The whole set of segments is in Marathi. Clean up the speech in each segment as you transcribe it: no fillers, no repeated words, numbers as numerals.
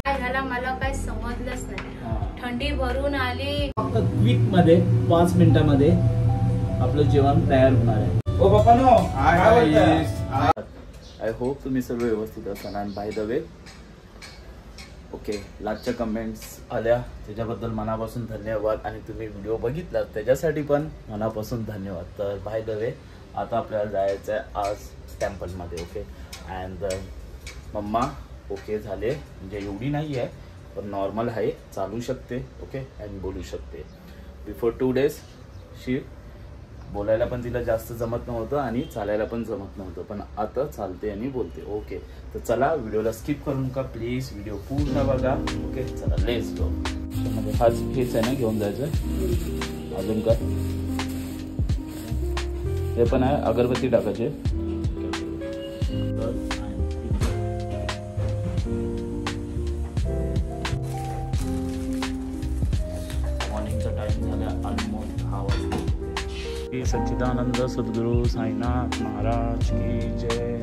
काय झालं मला काय समजलंच नाही। थंडी भरून आली। फक्त क्विक मध्ये 5 मिनिटांमध्ये आपलं जेवण तयार होणार आहे। ओ पप्पानो काय बोलताय? आय होप तुम्ही सर्व व्यवस्थित असाल। आणि बाय द वे ओके, लास्टच्या कमेंट्स आल्या त्याच्याबद्दल मनापासून धन्यवाद आणि तुम्ही व्हिडिओ बघितला त्याच्यासाठी पण मनापासून धन्यवाद। तर बाय द वे आता आपल्याला जायचं आहे आज टेम्पलमध्ये। ओके, अँड मम्मा ओके झाले, म्हणजे एवढी नाही आहे पण नॉर्मल आहे, चालू शकते ओके अँड बोलू शकते। बिफोर 2 days शी बोलायला पण तिला जास्त जमत नव्हतं आणि चालायला पण जमत नव्हतं, पण आता चालते आणि बोलते। ओके, तर चला व्हिडिओला स्किप करू नका प्लीज, व्हिडिओ पूर्ण बघा। ओके चला लेट्स गो। म्हणजे हाच हेच आहे ना घेऊन जायचं, अजून काय हे पण आहे, अगरबत्ती टाकायचे। मॉर्निंगचा टाइम झाला ऑलमोस्ट 6 वाजता। श्री सच्चिदानंद सद्गुरु साईनाथ महाराज की जय।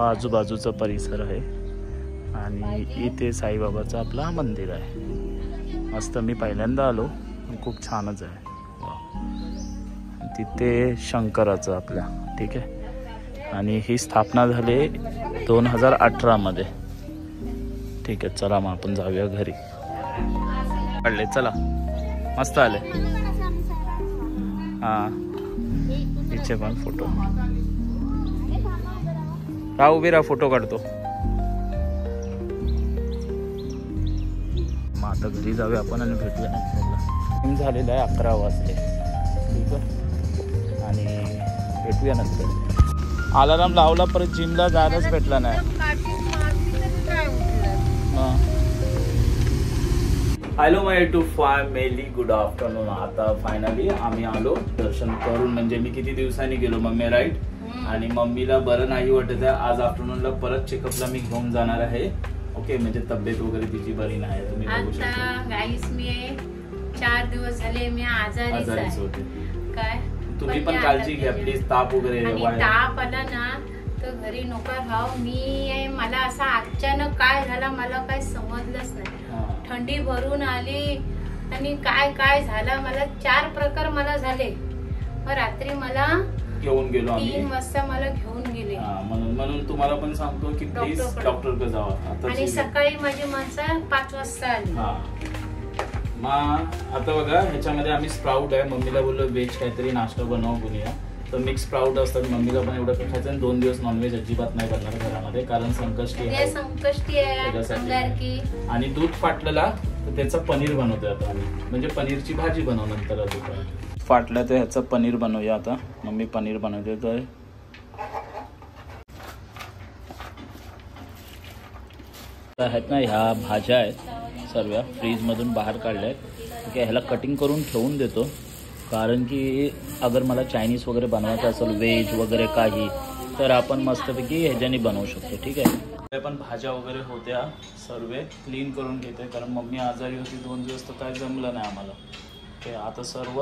आजूबाजूचा परिसर आहे आणि इथे साईबाबाचं आपला मंदिर आहे। मस्त, मी पहिल्यांदा आलो, खूप छानच आहे। तिथे शंकराचं आपल्या ठीक आहे, आणि ही स्थापना झाली 2018 मध्ये। ठीक आहे चला मग आपण जाऊया घरी। काढले चला, मस्त आले। हां तिचे पण फोटो, उभी राहा फोटो काढतो। मग आता घरी जाऊया आपण आणि भेटूया नंतर। झालेलं आहे 11 वाजले ठीक आहे, आणि भेटूया नंतर। अलार्म लावला परत जिमला जायलाच भेटला नाही। Hello my YouTube family, good afternoon. आता फायनली आम्ही आलो दर्शन करून, म्हणजे मी किती दिवसांनी गेलो मम्मी राईट, आणि मम्मीला बरं नाही वाटत आहे। आज आफ्टरनूनला परत चेकअपला मी घेऊन जाणार आहे। ओके, म्हणजे तब्येत वगैरे तिची बरी नाही, तुम्ही बघू शकता। गाईस मी 4 दिवस झाले मी आजारीच होते। काय तुम्ही पण काळजी घ्या प्लीज, ताप वगैरे ताप आला ना तर घरी नको राहू। मी मला असा अचानक काय झाला मला काय समजलंच नाही। थंडी भरून आली आणि काय झालं मला 4 प्रकार मला झाले। मग रात्री मला घेऊन गेलो आम्ही, 3 वाजता मला घेऊन गेले। म्हणून तुम्हाला पण सांगतो की प्लीज डॉक्टरकडे जावा। आणि सकाळी माझी माणसं 5 वाजता आली। मग आता बघा ह्याच्यामध्ये आम्ही स्प्राउट आहे, मम्मीला बोललो व्हेज काहीतरी नाश्ता बनव बनूया, तर मिक्स स्प्राउट असतात। मम्मीला पण एवढं खायचं आणि 2 दिवस नॉनव्हेज अजिबात नाही करणार घरामध्ये, कारण संकष्टी आहे। आणि दूध फाटलेला तर त्याचा पनीर बनवतोय आता आम्ही, म्हणजे पनीरची भाजी बनव नंतर। अजून फाटलं तर ह्याचं पनीर बनवूया आता। मम्मी पनीर बनवते तर आहेत ना, ह्या भाज्या आहेत सर्व फ्रीजमधून बाहेर काढल्या आहेत। ठीक आहे, ह्याला कटिंग करून ठेवून देतो, कारण की अगर मला चायनीज वगैरे बनवायचं असेल व्हेज वगैरे काही, तर आपण मस्तपैकी ह्याच्याने बनवू शकतो। ठीक आहे, पण भाज्या वगैरे होत्या सर्व क्लीन करून घेते, कारण मम्मी आजारी होती 2 दिवस, तर काय जमलं नाही आम्हाला। ते आता सर्व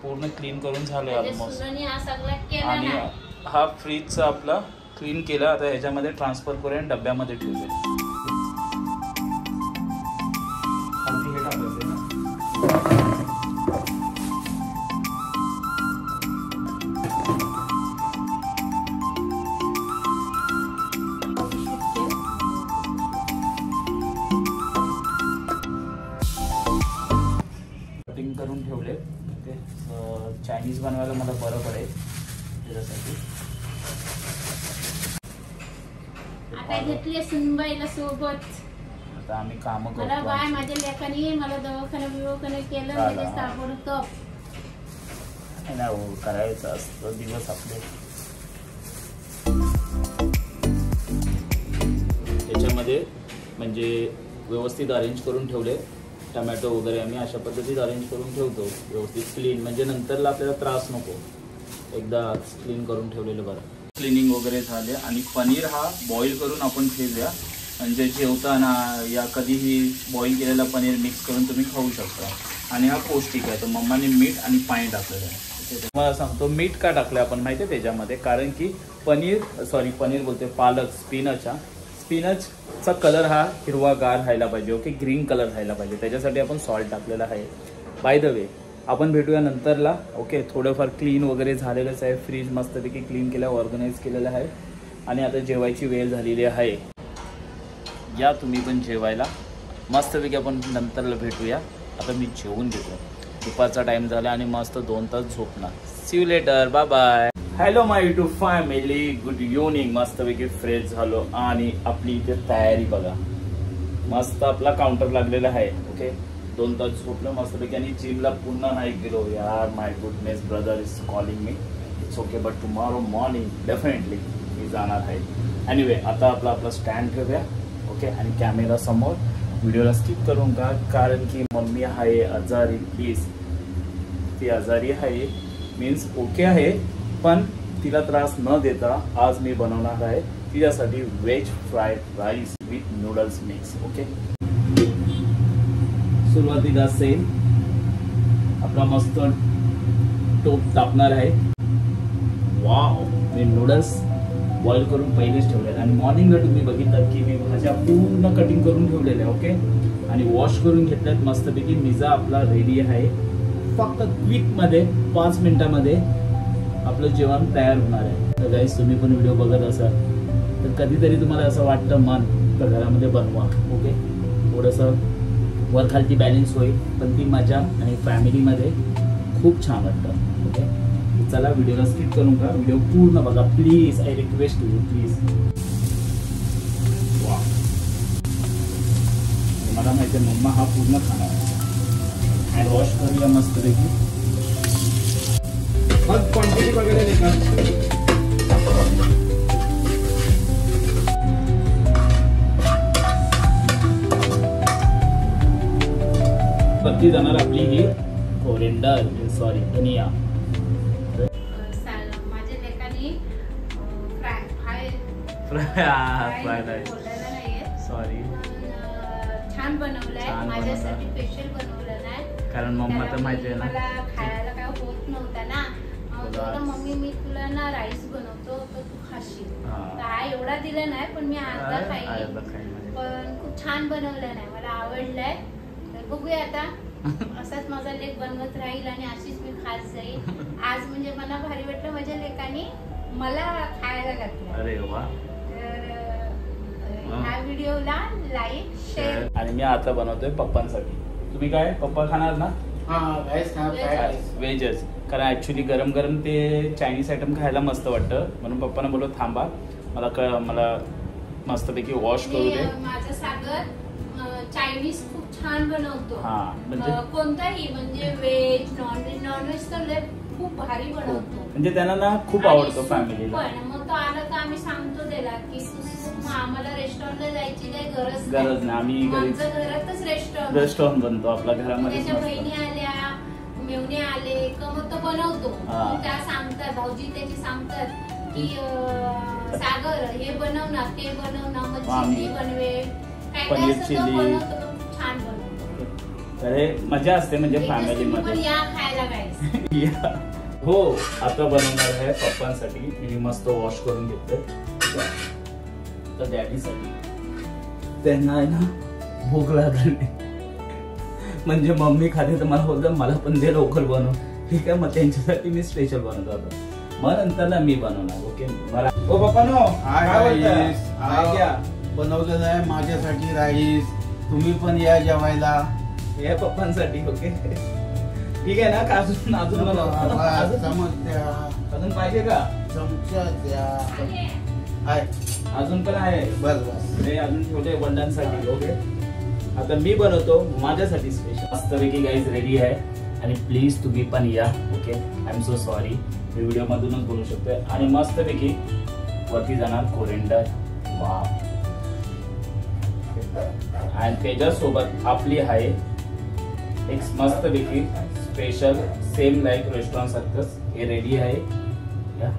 पूर्ण क्लीन करून झाले ऑलमोस्ट. सुननी हा सगळा केला आणि ना. हा फ्रीजचा आपला क्लीन केला. आता ह्याच्यामध्ये ट्रान्सफर करूया आणि डब्यामध्ये ठेवूया. कटिंग करून ठेवले. ते चायनीज बनवायला मला बरं पडेल त्याच्यासाठी. आता घेतली सुनबाईला सोबत. आता आम्ही काम मला बाय करतो. माझ्या लेखानी मला दवाखाना केलं झालं. म्हणजे ताबडतोब नाही हो, करायचं असतं दिवस आपले. त्याच्यामध्ये म्हणजे व्यवस्थित अरेंज करून ठेवले. टमॅटो वगैरे आम्ही अशा पद्धतीत अरेंज करून ठेवतो व्यवस्थित क्लीन, म्हणजे नंतरला आपल्याला त्रास नको. एकदा क्लीन करून ठेवलेलं बरं. क्लिनिंग वगैरे झाले आणि पनीर हा बॉईल करून आपण ठेवूया. म्हणजे जेवताना या कधीही बॉईल केलेला पनीर मिक्स करून तुम्ही खाऊ शकता. आणि हा पौष्टिक आहे. तर मम्माने मीठ आणि पाणी टाकलेलं आहे. मला सांगतो मीठ का टाकलं आपण माहिती आहे त्याच्यामध्ये, कारण की पनीर बोलते पालक स्पिनचचा कलर हा हिरवागार राहायला पाहिजे. ओके, ग्रीन कलर राहायला पाहिजे. त्याच्यासाठी आपण सॉल्ट टाकलेला आहे. बाय द वे आपण भेटूया नंतरला. ओके, थोडंफार क्लीन वगैरे झालेलंच आहे. फ्रीज मस्तपैकी क्लीन केलं, ऑर्गनाईज केलेलं आहे. आणि आता जेवायची वेळ झालेली आहे. या तुम्ही पण जेवायला. मस्तपैकी आपण नंतरला भेटूया. आता मी जेवून घेतो. दुपारचा टाइम झाला आणि मस्त 2 तास झोपणार. See you later, bye bye. Hello my YouTube family, good evening. मस्तपैकी फ्रेश झालो आणि आपली इथे तयारी बघा. मस्त आपला काउंटर लागलेला आहे. ओके, 2 तास झोपलो मस्तपैकी आणि जिमला पुन्हा नाही गेलो. यार my goodness, brother is calling me. It's okay, but tomorrow morning definitely मी जाणार आहे. एनिवे आता आपला स्टँड ठेवूया. ओके, आणि कॅमेरा समोर. व्हिडिओला स्किप करू का, कारण की मम्मी आहे आजारी. प्लीज, ती आजारी आहे मीन्स ओके आहे, पण तिला त्रास न देता आज मी बनवणार आहे तिच्यासाठी veg fried rice with noodles mix. Okay, सुरुवातीला सेम आपला मस्त टोप टाकणार आहे. वाव, मी नूडल्स बॉईल करून पहिलेच ठेवलेलं. आणि मॉर्निंगला तुम्ही बघितलं की मी भाज्या पूर्ण कटिंग करून ठेवलेल्या. ओके, आणि वॉश करून घेतल्यात मस्तपैकी. पिझ्झा आपला रेडी आहे. फक्त क्विकमध्ये 5 मिनिटामध्ये आपलं जेवण तयार होणार आहे. तर गाईस, तुम्ही पण व्हिडिओ बघत असाल तर कधीतरी तुम्हाला असं वाटतं मन तर घरामध्ये बनवा. ओके, थोडंसं वर खालती बॅलन्स होईल, पण ती मजा आणि फॅमिलीमध्ये खूप छान वाटतं. ओके, चला व्हिडिओला स्किप करू का, व्हिडिओ पूर्ण बघा please. I request you please. वा, मला माहिती आहे मम्मा हा पूर्ण खाणार आहे. हँड वॉश करूया मस्तपैकी. मग क्वांटिटी वगैरे देतात. बत्ती जाणार आपली ही कोरिंडर, सॉरी धनिया. माझ्या लेकानी फ्राईड राईस, बोलायला नाहीये. सॉरी. छान बनवलंय. छान माझ्यासाठी बनवलं. स्पेशल बनवलं नाही, कारण मम्मा तर माहिती आहे ना, मला खायला काय होत नव्हता ना. बोलला मम्मी मी तुला ना राईस बनवतो तर तू खाशील. काय एवढा दिला नाही, पण मी अर्धा खाईल. पण खूप छान बनवलं नाही, मला आवडलंय. तर बघूया आता. असाच माझा लेक बनवत राहील आणि अशीच मी खात जाईल. आज म्हणजे मला भारी वाटलं, माझ्या लेकाने मला खायला घातलं. अरे वा. ह्या व्हिडिओला लाईक शेअर. आणि मी आता बनवतोय पप्पांसाठी. तुम्ही काय पप्पा खाणार ना? व्हेजच, कारण ऍक्च्युली गरम गरम ते चायनीज आयटम खायला मस्त वाटतं. म्हणून पप्पांना बोललो थांबा, मला मस्तपैकी वॉश करू दे. माझा सागर चायनीज खूप छान बनवतो. म्हणजे कोणताही, म्हणजे व्हेज नॉनव्हेज तर खूप भारी बनवतो. म्हणजे त्यांना ना खूप आवडतो फॅमिलीला. मग तो आला तर आम्ही सांगतो त्याला की आम्हाला रेस्टॉरंटला जायची काही गरज नाही. आम्ही घरातच रेस्टॉरंट बनतो आपल्या घरामध्ये. त्याच्या बहिणी आल्या, मेवणे आले का मग तो बनवतो. त्या सांगतात, भाऊजी त्याची सांगतात की सागर हे बनव ना, ते बनव ना, मग चिली बनवे, पनीर चिली छान बनवतो. तर हे मजा असते म्हणजे याच्यासाठी फॅमिली पण मध्ये. या खायला guys. या. हो आता बनवणार आहे पप्पांसाठी. मी मस्त वॉश करून घेतोय. तर डॅडीसाठी त्यांना आहे ना भूक लागली म्हणजे मम्मी खाते तर मला बोलतं मला पण दे लवकर बनव. ठीक आहे मग त्यांच्यासाठी मी स्पेशल बनवतो आता. मग नंतर ना मी बनवणार. ओके मला ओ पप्पा नो बनवलेलं आहे माझ्यासाठी राईस. तुम्ही पण या जेवायला. हे पप्पांसाठी. ओके ठीक आहे ना का अजून अजून बनव चमच द्या, अजून पाहिजे का चमचा द्या. आहे. आहे अजून पण आहे. बस बस. हे अजून छोटे वडिलांसाठी. ओके आता मी बनवतो माझ्यासाठी स्पेशल. मस्तपैकी गाईज रेडी आहे आणि प्लीज तुम्ही पण या. Okay I am so sorry me video मधूनच बोलू शकतोय. आणि मस्तपैकी वरती जाणार कोरिंडर. वा आणि त्याच्यासोबत आपली आहे एक मस्तपैकी स्पेशल सेम लाईक रेस्टॉरंट सारखंच हे रेडी आहे. या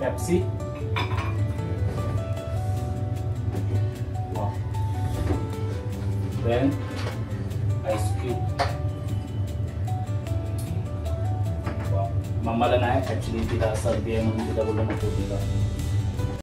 पेप्सी. Then ice cube. मम्माला नाही ऍक्च्युली तिला सर्दी आहे म्हणून तिला बोललो नको तिला